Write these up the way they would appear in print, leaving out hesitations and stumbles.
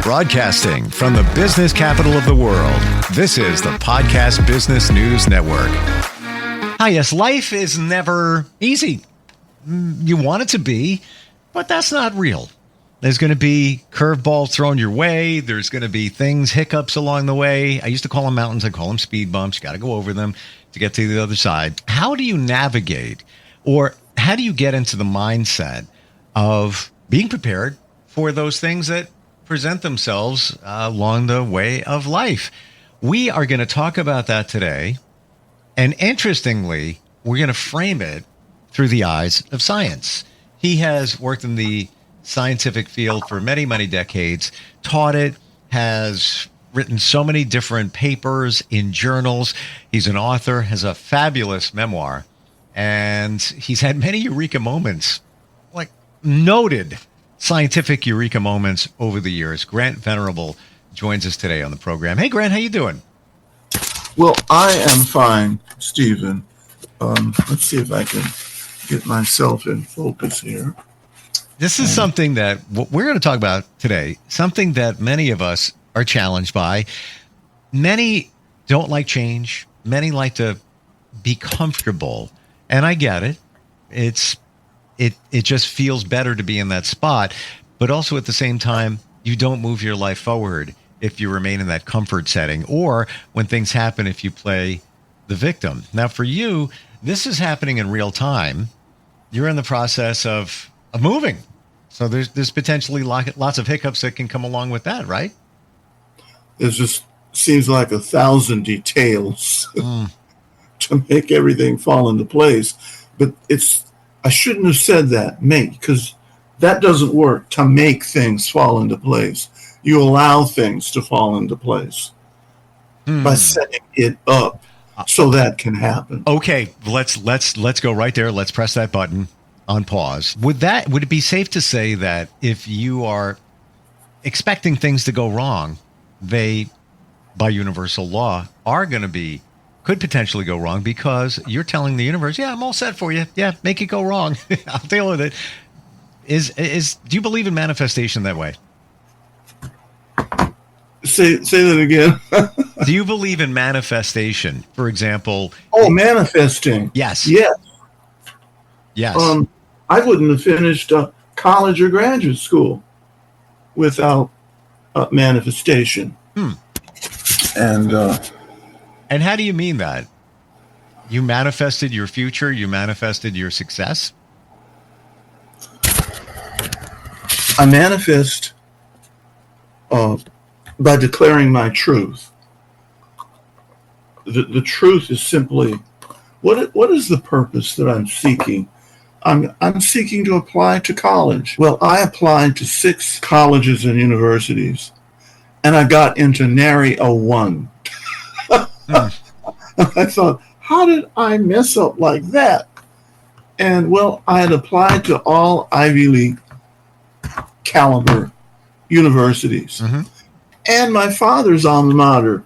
Broadcasting from the business capital of the world, this is the Podcast Business News Network. Hi, yes, life is never easy. You want it to be, but that's not real. There's going to be curveballs thrown your way. There's going to be hiccups along the way. I used to call them mountains. I call them speed bumps. You got to go over them to get to the other side. How do you navigate, or how do you get into the mindset of being prepared for those things that present themselves along the way of life? We are going to talk about that today. And interestingly, we're going to frame it through the eyes of science. He has worked in the scientific field for many, many decades, taught it, has written so many different papers in journals. He's an author, has a fabulous memoir, and he's had many eureka moments, like noted scientific eureka moments over the years. Grant Venerable joins us today on the program. Hey, Grant, how you doing? Well, I am fine, Stephen. Let's see if I can get myself in focus here. This is something that we're going to talk about today, something that many of us are challenged by. Many don't like change. Many like to be comfortable. And I get it. It just feels better to be in that spot. But also at the same time, you don't move your life forward if you remain in that comfort setting, or when things happen, if you play the victim. Now, for you, this is happening in real time. You're in the process of moving. So there's potentially lots of hiccups that can come along with that, right? It just seems like 1,000 details to make everything fall into place. But I shouldn't have said that, because that doesn't work, to make things fall into place. You allow things to fall into place by setting it up so that can happen. Okay, let's go right there. Let's press that button on pause. Would it be safe to say that if you are expecting things to go wrong, they, by universal law, could potentially go wrong, because you're telling the universe, yeah, I'm all set for you. Yeah, make it go wrong. I'll deal with it. Do you believe in manifestation that way? Say that again. Do you believe in manifestation? For example. Oh, manifesting. Yes. Yes. Yes. I wouldn't have finished college or graduate school without manifestation. And how do you mean that? You manifested your future? You manifested your success? I manifest by declaring my truth. The truth is simply, what is the purpose that I'm seeking? I'm seeking to apply to college. Well, I applied to 6 colleges and universities, and I got into nary a one. I thought, how did I mess up like that? And well, I had applied to all Ivy League caliber universities. And my father's alma mater,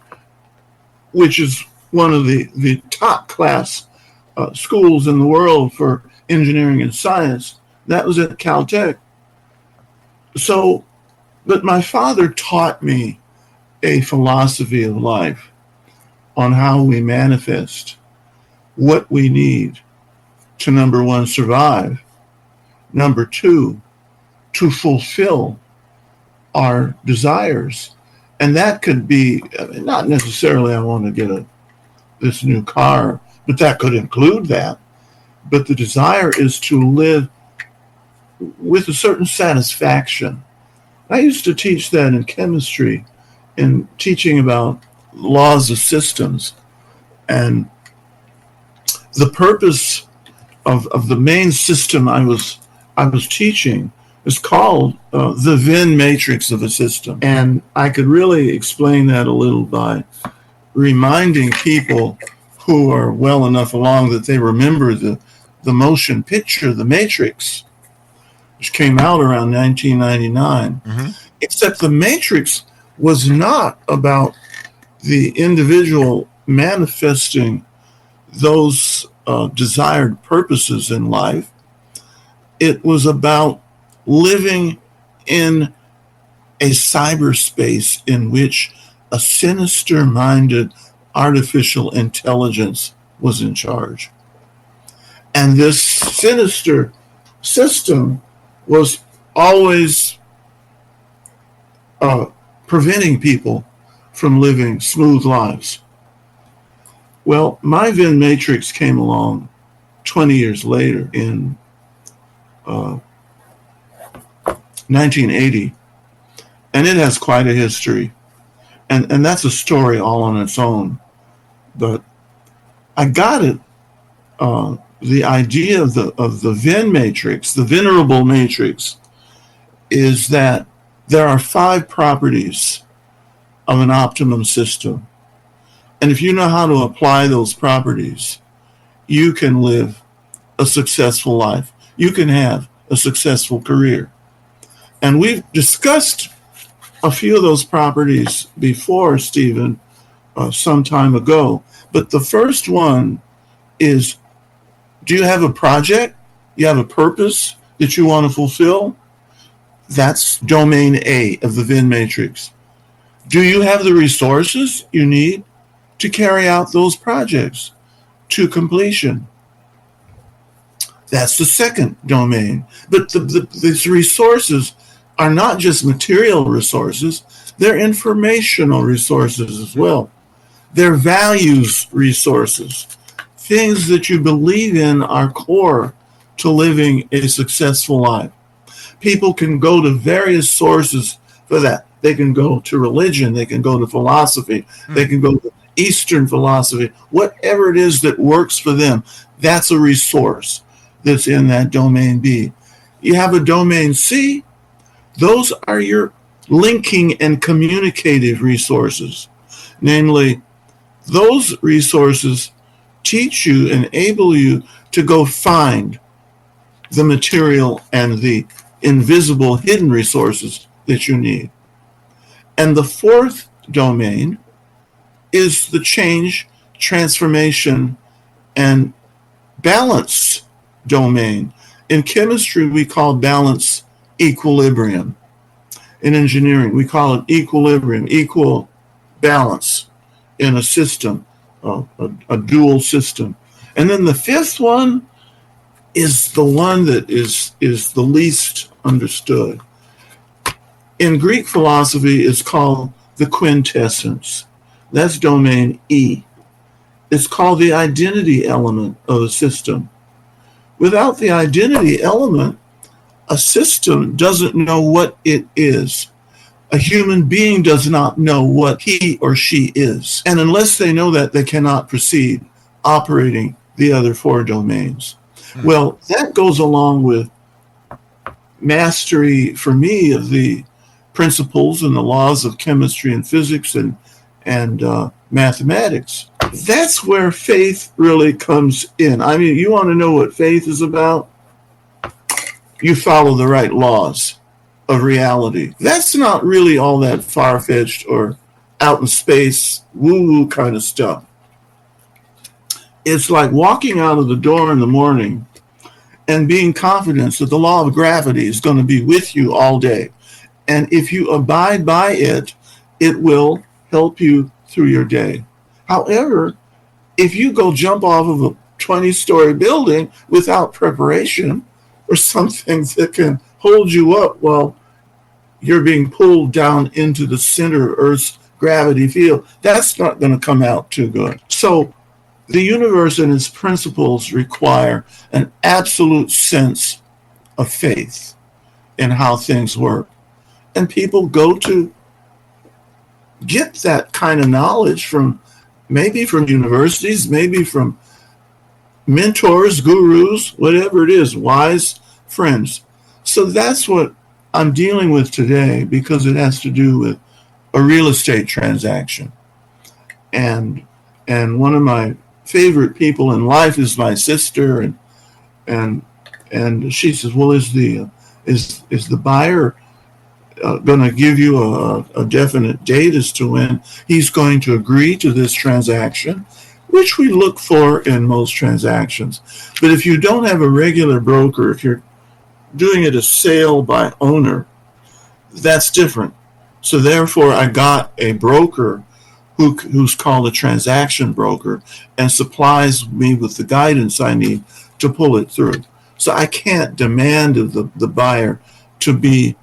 which is one of the top class schools in the world for engineering and science, that was at Caltech. So, but my father taught me a philosophy of life on how we manifest what we need to, number 1, survive, number 2, to fulfill our desires. And that could be, not necessarily I want to get this new car, but that could include that. But the desire is to live with a certain satisfaction. I used to teach that in chemistry, in teaching about laws of systems. And the purpose of the main system I was teaching is called the Venn matrix of a system. And I could really explain that a little by reminding people who are well enough along that they remember the motion picture, The Matrix, which came out around 1999. Except The Matrix was not about the individual manifesting those desired purposes in life. It was about living in a cyberspace in which a sinister-minded artificial intelligence was in charge. And this sinister system was always preventing people from living smooth lives. Well, my Venn matrix came along 20 years later in 1980, and it has quite a history. And that's a story all on its own. But I got it, the idea of the Venn matrix, the Venerable matrix, is that there are 5 properties of an optimum system. And if you know how to apply those properties, you can live a successful life. You can have a successful career. And we've discussed a few of those properties before, Stephen, some time ago. But the first one is, do you have a project? You have a purpose that you want to fulfill? That's domain A of the Venn matrix. Do you have the resources you need to carry out those projects to completion? That's the second domain. But these resources are not just material resources, they're informational resources as well. They're values resources. Things that you believe in are core to living a successful life. People can go to various sources for that. They can go to religion, they can go to philosophy, they can go to Eastern philosophy, whatever it is that works for them. That's a resource that's in that domain B. You have a domain C. Those are your linking and communicative resources. Namely, those resources teach you, enable you to go find the material and the invisible hidden resources that you need. And the fourth domain is the change, transformation, and balance domain. In chemistry, we call balance equilibrium. In engineering, we call it equilibrium, equal balance in a system, a dual system. And then the fifth one is the one that is the least understood. In Greek philosophy, it's called the quintessence. That's domain E. It's called the identity element of a system. Without the identity element, a system doesn't know what it is. A human being does not know what he or she is. And unless they know that, they cannot proceed operating the other 4 domains. Well, that goes along with mastery, for me, of the principles and the laws of chemistry and physics and mathematics. That's where faith really comes in. I mean, you want to know what faith is about? You follow the right laws of reality. That's not really all that far-fetched or out in space, woo-woo kind of stuff. It's like walking out of the door in the morning and being confident that the law of gravity is going to be with you all day. And if you abide by it, it will help you through your day. However, if you go jump off of a 20-story building without preparation or something that can hold you up while you're being pulled down into the center of Earth's gravity field, that's not going to come out too good. So the universe and its principles require an absolute sense of faith in how things work. And people go to get that kind of knowledge from universities, maybe from mentors, gurus, whatever it is, wise friends. So that's what I'm dealing with today, because it has to do with a real estate transaction. And one of my favorite people in life is my sister, and she says, well, is the buyer going to give you a definite date as to when he's going to agree to this transaction, which we look for in most transactions. But if you don't have a regular broker, if you're doing it a sale by owner, that's different. So therefore, I got a broker who's called a transaction broker and supplies me with the guidance I need to pull it through. So I can't demand of the buyer to be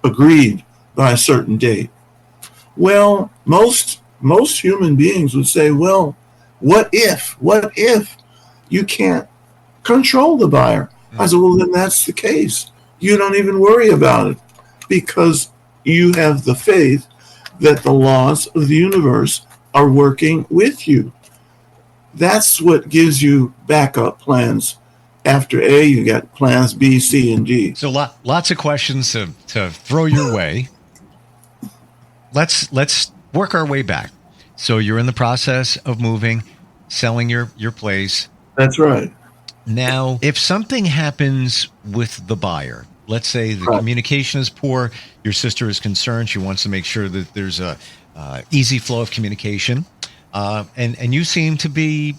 agreed by a certain date. Well, most human beings would say, well, what if you can't control the buyer? I said, well, then that's the case. You don't even worry about it because you have the faith that the laws of the universe are working with you. That's what gives you backup plans. After A, you got plans B, C, and D. So lots of questions to throw your way. Let's work our way back. So you're in the process of moving, selling your place. That's right. Now, if something happens with the buyer, let's say the communication is poor, your sister is concerned, she wants to make sure that there's a easy flow of communication, and you seem to be,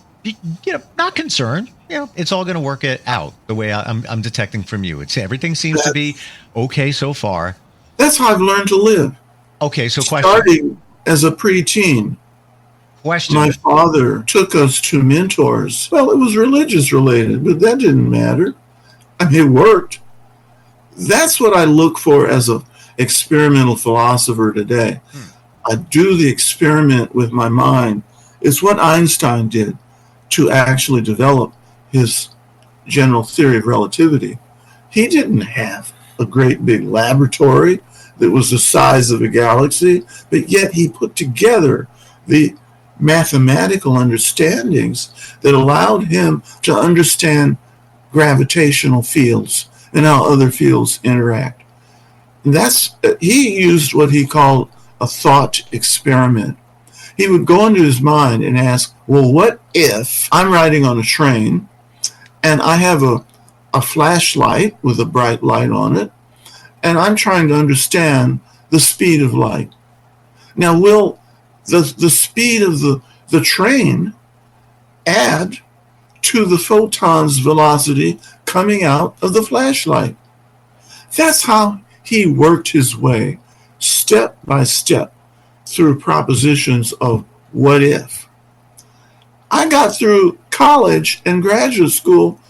not concerned. It's all going to work it out the way I'm detecting from you. Everything seems to be okay so far. That's how I've learned to live. Okay, so question. Starting as a preteen, my father took us to mentors. Well, it was religious related, but that didn't matter. I mean, it worked. That's what I look for as an experimental philosopher today. I do the experiment with my mind. It's what Einstein did to actually develop his general theory of relativity. He didn't have a great big laboratory that was the size of a galaxy, but yet he put together the mathematical understandings that allowed him to understand gravitational fields and how other fields interact. He used what he called a thought experiment. He would go into his mind and ask, well, what if I'm riding on a train and I have a flashlight with a bright light on it, and I'm trying to understand the speed of light. Now, will the speed of the train add to the photon's velocity coming out of the flashlight? That's how he worked his way, step by step, through propositions of what if. I got through college and graduate school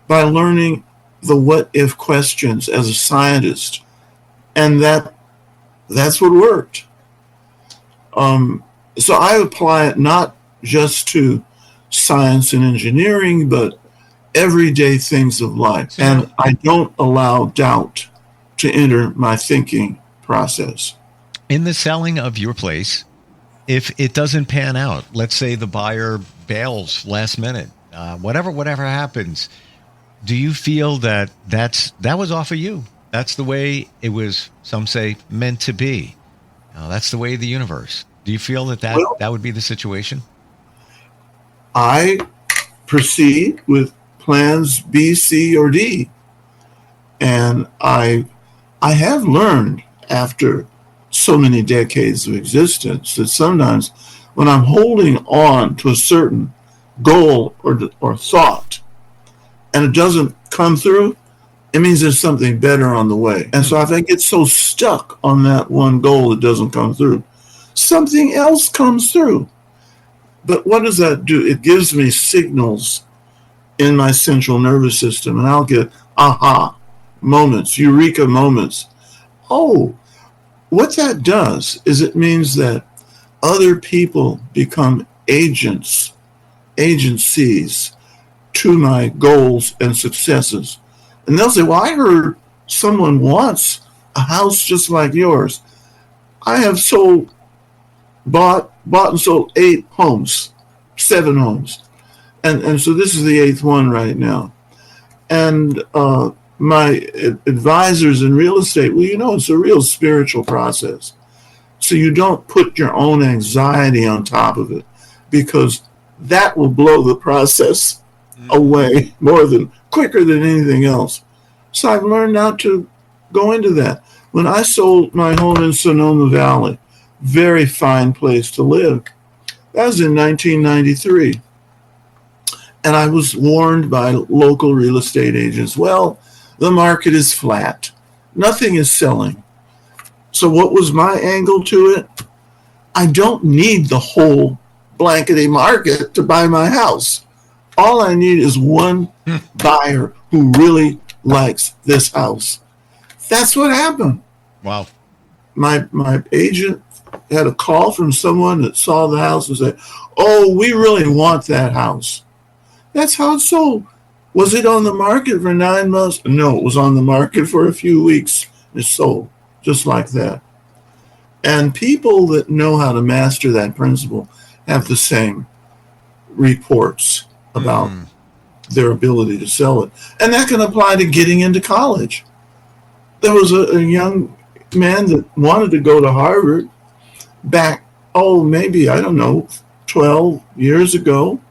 by learning the what if questions as a scientist, and that's what worked. So I apply it not just to science and engineering, but everyday things of life. And I don't allow doubt to enter my thinking process. In the selling of your place, if it doesn't pan out, let's say the buyer bails last minute, whatever happens, do you feel that was off of you? That's the way it was, some say, meant to be. That's the way of the universe. Do you feel that would be the situation? I proceed with plans B, C, or D. And I have learned after so many decades of existence that sometimes when I'm holding on to a certain goal or thought and it doesn't come through, it means there's something better on the way. And so if I get so stuck on that one goal that doesn't come through, something else comes through. But what does that do? It gives me signals in my central nervous system, and I'll get aha moments, eureka moments. Oh, what that does is it means that other people become agencies to my goals and successes. And they'll say, well, I heard someone wants a house just like yours. I have bought and sold 7 homes. And so this is the 8th one right now. And my advisors in real estate, well, it's a real spiritual process. So you don't put your own anxiety on top of it, because that will blow the process away quicker than anything else. So I've learned not to go into that. When I sold my home in Sonoma Valley, very fine place to live, that was in 1993. And I was warned by local real estate agents, well, the market is flat. Nothing is selling. So what was my angle to it? I don't need the whole blankety market to buy my house. All I need is one buyer who really likes this house. That's what happened. Wow. My agent had a call from someone that saw the house and said, "Oh, we really want that house." That's how it sold. Was it on the market for 9 months? No, it was on the market for a few weeks. It sold just like that. And people that know how to master that principle have the same reports about their ability to sell it. And that can apply to getting into college. There was a young man that wanted to go to Harvard back, maybe, I don't know, 12 years ago.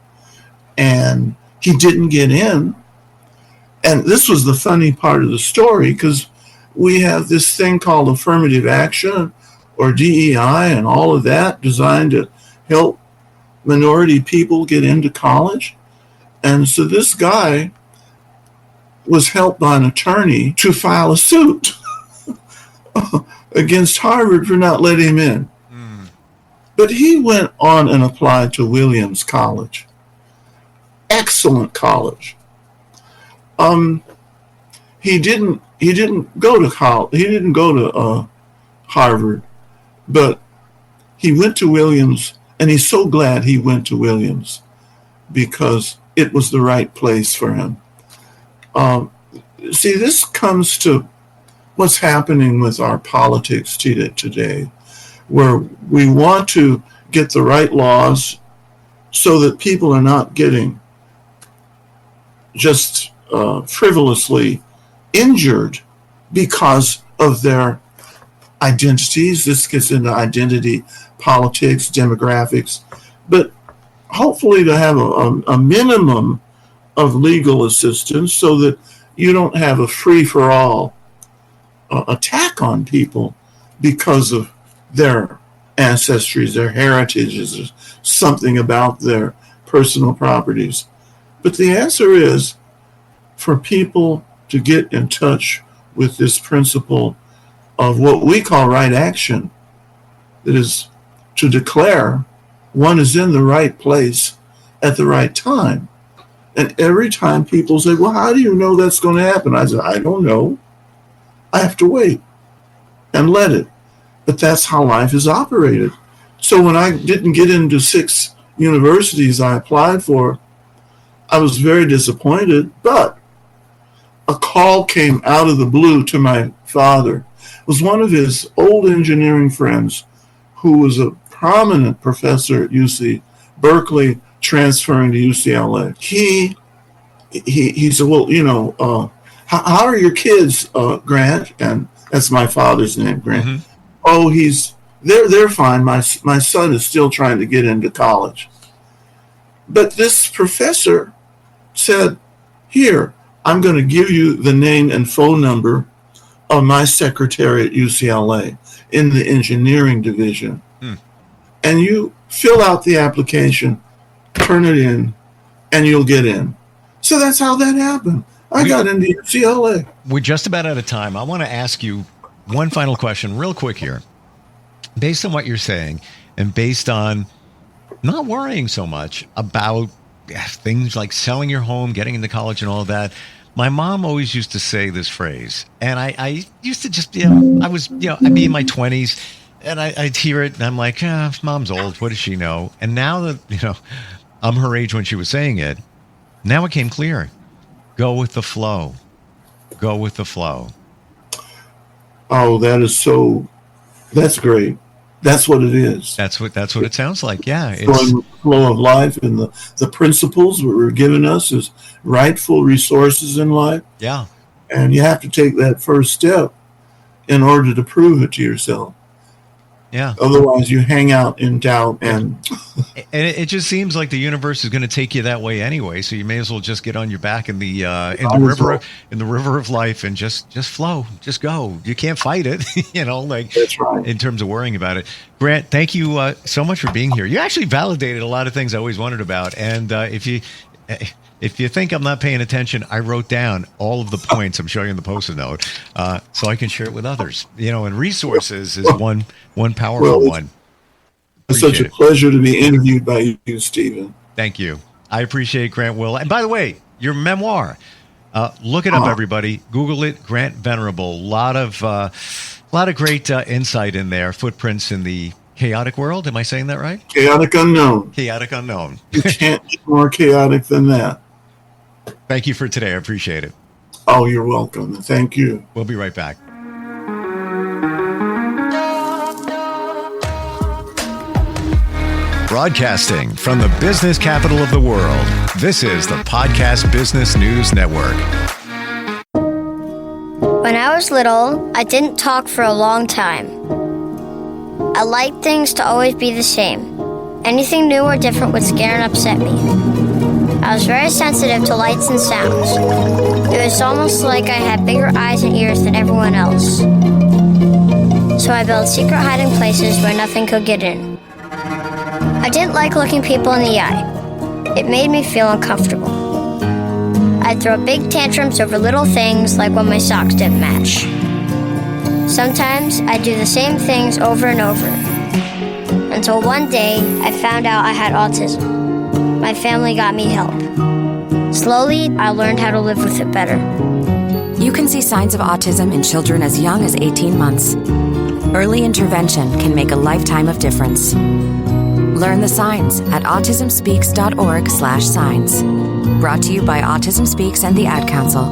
And he didn't get in. And this was the funny part of the story, because we have this thing called affirmative action or DEI and all of that designed to help minority people get into college. And so this guy was helped by an attorney to file a suit against Harvard for not letting him in. But he went on and applied to Williams College. Excellent college. He didn't go to college. He didn't go to Harvard, but he went to Williams, and he's so glad he went to Williams because it was the right place for him. See, this comes to what's happening with our politics today, where we want to get the right laws so that people are not getting just frivolously injured because of their identities. This gets into identity politics, demographics, but hopefully to have a minimum of legal assistance so that you don't have a free-for-all attack on people because of their ancestries, their heritages, or something about their personal properties. But the answer is for people to get in touch with this principle of what we call right action, that is to declare one is in the right place at the right time. And every time people say, well, how do you know that's going to happen? I said, I don't know. I have to wait and let it. But that's how life is operated. So when I didn't get into 6 universities I applied for, I was very disappointed, but a call came out of the blue to my father. It was one of his old engineering friends who was a prominent professor at UC Berkeley, transferring to UCLA. He said, well, how are your kids, Grant? And that's my father's name, Grant. Mm-hmm. Oh, they're fine. My son is still trying to get into college. But this professor said, here, I'm going to give you the name and phone number of my secretary at UCLA in the engineering division. And you fill out the application, turn it in, and you'll get in. So that's how that happened. I got into UCLA. We're just about out of time. I want to ask you one final question real quick here. Based on what you're saying and based on not worrying so much about things like selling your home, getting into college and all that, my mom always used to say this phrase. And I used to just, I'd be in my 20s and I'd hear it and I'm like, mom's old. What does she know? And now that, I'm her age when she was saying it, now it came clear. Go with the flow. Go with the flow. Oh, that's great. That's what it is. That's what it sounds like. Yeah. It's the flow of life, and the principles that were given us as rightful resources in life. Yeah. And you have to take that first step in order to prove it to yourself. Yeah. Otherwise, you hang out in doubt, and it just seems like the universe is going to take you that way anyway. So you may as well just get on your back in the river of life and just flow, just go. You can't fight it, That's right. In terms of worrying about it. Grant, thank you so much for being here. You actually validated a lot of things I always wondered about, and if you If you think I'm not paying attention, I wrote down all of the points I'm showing in the Post-it note so I can share it with others. And resources is one powerful one. It's such a pleasure to be interviewed by you, Stephen. Thank you. I appreciate Grant Will. And by the way, your memoir, look it up, everybody. Google it, Grant Venerable. A lot of great insight in there. Footprints in the chaotic world. Am I saying that right? Chaotic unknown. Chaotic unknown. You can't get more chaotic than that. Thank you for today. I appreciate it. Oh, you're welcome. Thank you. We'll be right back. Broadcasting from the business capital of the world, this is the Podcast Business News Network. When I was little, I didn't talk for a long time. I liked things to always be the same. Anything new or different would scare and upset me. I was very sensitive to lights and sounds. It was almost like I had bigger eyes and ears than everyone else. So I built secret hiding places where nothing could get in. I didn't like looking people in the eye. It made me feel uncomfortable. I'd throw big tantrums over little things like when my socks didn't match. Sometimes I'd do the same things over and over. Until one day, I found out I had autism. My family got me help. Slowly, I learned how to live with it better. You can see signs of autism in children as young as 18 months. Early intervention can make a lifetime of difference. Learn the signs at autismspeaks.org/signs. Brought to you by Autism Speaks and the Ad Council.